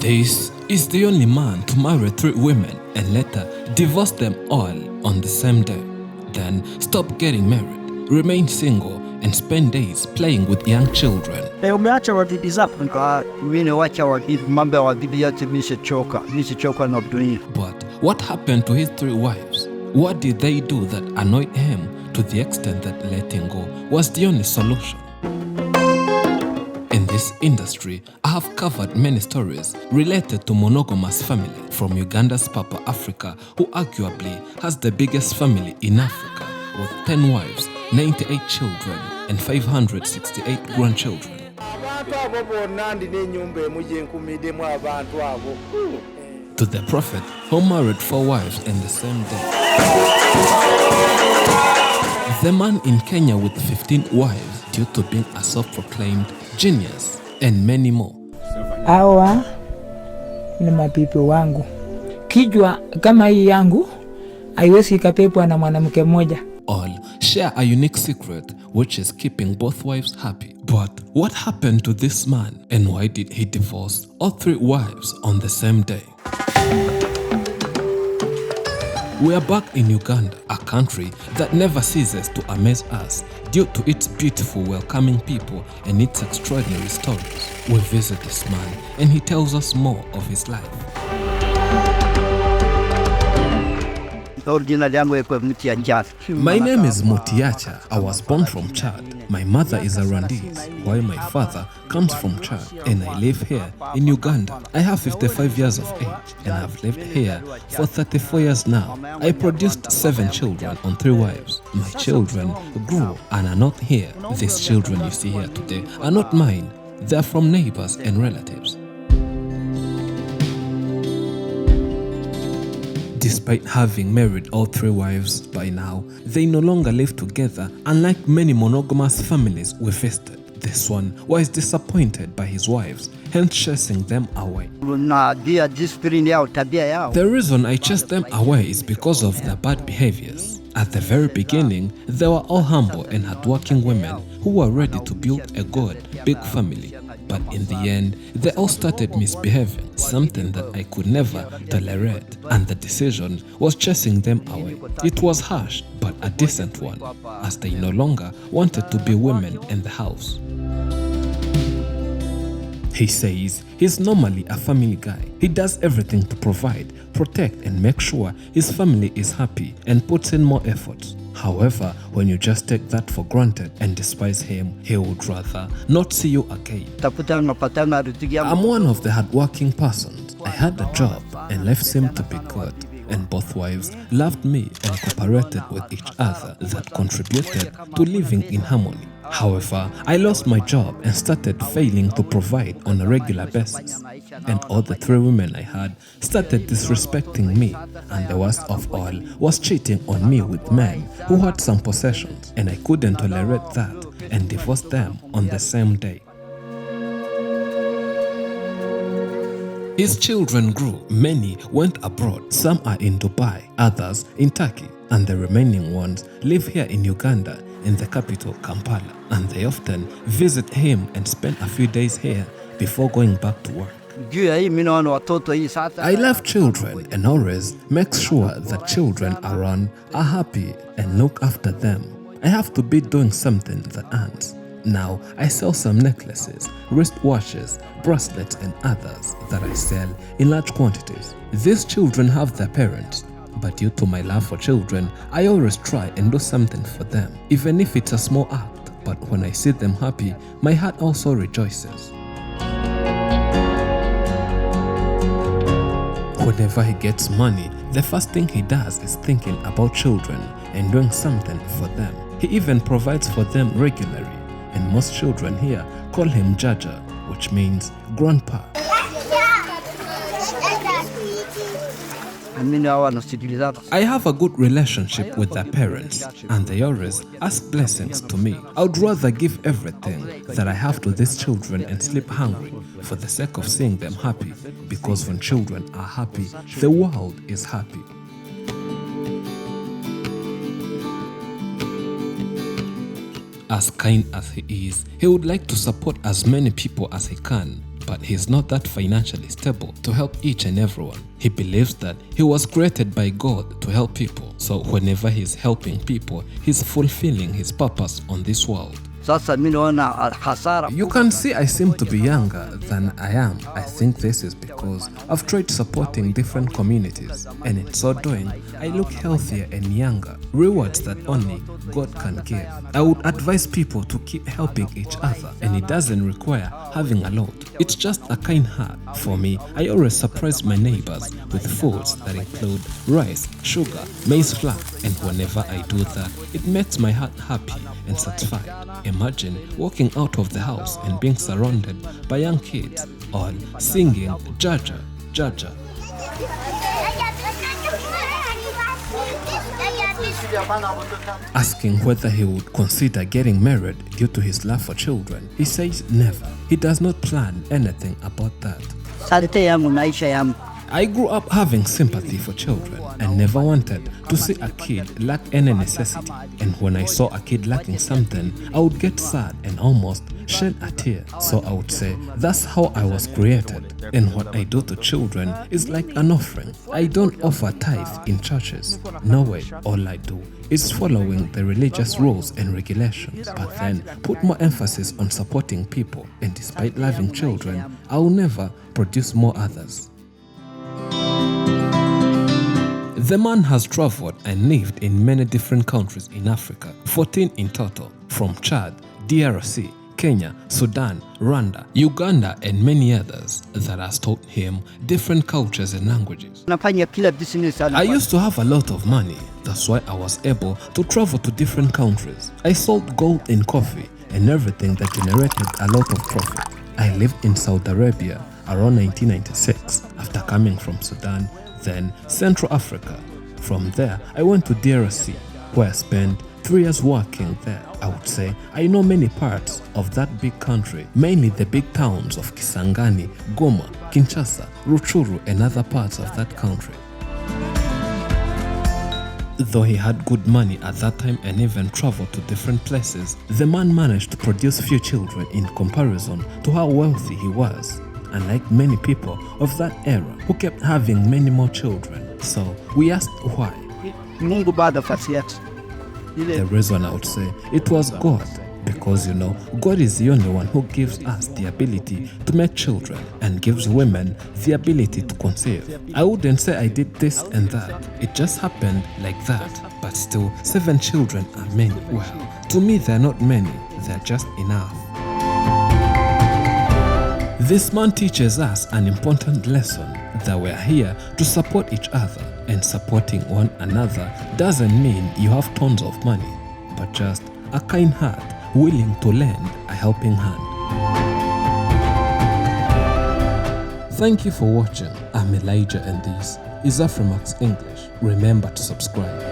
This is the only man to marry 3 women and later divorce them all on the same day. Then stop getting married, remain single, and spend days playing with young children. Umeacha wadidi zako mimi wacha wadidi mambo ya wadidi yote nishachoka na dunia. But what happened to his 3 wives? What did they do that annoyed him to the extent that letting go was the only solution? In this industry, I have covered many stories related to monogamous family from Uganda's Papa Africa, who arguably has the biggest family in Africa with 10 wives, 98 children, and 568 grandchildren. To the prophet who married 4 wives in the same day. The man in Kenya with 15 wives due to being a self-proclaimed genius, and many more. Hawa ni mapipi wangu. Kijwa kama hii yangu haiwezi ikapepwa na mwanamke mmoja. All share a unique secret which is keeping both wives happy. But what happened to this man and why did he divorce all 3 wives on the same day? We are back in Uganda, a country that never ceases to amaze us due to its beautiful, welcoming people and its extraordinary stories. We visit this man and he tells us more of his life. My name is MUTIATYA. I was born from Chad. My mother is a Rwandese, while my father comes from Chad, and I live here in Uganda. I have 55 years of age and I've lived here for 34 years now. I produced 7 children on 3 wives. My children grew and are not here. These children you see here today are not mine. They are from neighbors and relatives. Despite having married all 3 wives by now, they no longer live together, unlike many monogamous families we visited. This one was disappointed by his wives, hence chasing them away. The reason I chased them away is because of their bad behaviors. At the very beginning, they were all humble and hardworking women who were ready to build a good, big family. But in the end, they all started misbehaving, something that I could never tolerate, and the decision was chasing them away. It was harsh, but a decent one, as they no longer wanted to be women in the house. He says he's normally a family guy. He does everything to provide, protect, and make sure his family is happy and puts in more effort. However, when you just take that for granted and despise him, he would rather not see you again. I'm one of the hardworking persons. I had a job and life seemed to be good, and both wives loved me and cooperated with each other that contributed to living in harmony. However, I lost my job and started failing to provide on a regular basis. And all the 3 women I had started disrespecting me, and the worst of all was cheating on me with men who had some possessions, and I couldn't tolerate that and divorced them on the same day. His children grew. Many went abroad. Some are in Dubai, others in Turkey, and the remaining ones live here in Uganda, in the capital, Kampala, and they often visit him and spend a few days here before going back to work. I love children and always make sure that children around are happy and look after them. I have to be doing something that earns. Now I sell some necklaces, wristwatches, bracelets, and others that I sell in large quantities. These children have their parents, but due to my love for children, I always try and do something for them, even if it's a small act. But when I see them happy, my heart also rejoices. Whenever he gets money, the first thing he does is thinking about children and doing something for them. He even provides for them regularly, and most children here call him Jaja, which means grandpa. I have a good relationship with their parents, and they always ask blessings to me. I would rather give everything that I have to these children and sleep hungry for the sake of seeing them happy, because when children are happy, the world is happy. As kind as he is, he would like to support as many people as he can. but he's not that financially stable to help each and everyone. He believes that he was created by God to help people. So whenever he's helping people, he's fulfilling his purpose on this world. Sasa mimi naona hasara. You can see I seem to be younger than I am. I think this is because I've tried supporting different communities, and in so doing, I look healthier and younger, rewards that only God can give. I would advise people to keep helping each other, and it doesn't require having a lot. It's just a kind heart. For me, I always surprise my neighbors with foods that include rice, sugar, maize flour, and whenever I do that, it makes my heart happy and satisfied. Imagine walking out of the house and being surrounded by young kids, all singing Jaja, Jaja. Asking whether he would consider getting married due to his love for children, he says never. He does not plan anything about that. Sarite yangu maisha yangu. I grew up having sympathy for children and never wanted to see a kid lack any necessity. And when I saw a kid lacking something, I would get sad and almost shed a tear. So I would say, that's how I was created. And what I do to children is like an offering. I don't offer tithe in churches. No way. All I do is following the religious rules and regulations, but then put more emphasis on supporting people. And despite loving children, I will never produce more others. The man has traveled and lived in many different countries in Africa, 14 in total, from Chad, DRC, Kenya, Sudan, Rwanda, Uganda, and many others that has taught him different cultures and languages. I used to have a lot of money. That's why I was able to travel to different countries. I sold gold and coffee and everything that generated a lot of profit. I lived in Saudi Arabia around 1996 after coming from Sudan, then Central Africa. From there, I went to DRC, where I spent 3 years working there. I would say I know many parts of that big country, mainly the big towns of Kisangani, Goma, Kinshasa, Rutshuru, and other parts of that country. Though he had good money at that time and even traveled to different places, the man managed to produce few children in comparison to how wealthy he was. Unlike many people of that era who kept having many more children. So we asked why. The reason I would say it was God, because God is the only one who gives us the ability to make children and gives women the ability to conceive. I wouldn't say I did this and that, it just happened like that, but still 7 children are many. Well, to me they're not many, they're just enough. This man teaches us an important lesson, that we are here to support each other, and supporting one another doesn't mean you have tons of money, but just a kind heart willing to lend a helping hand. Thank you for watching. I'm Elijah and this is Afrimax English. Remember to subscribe.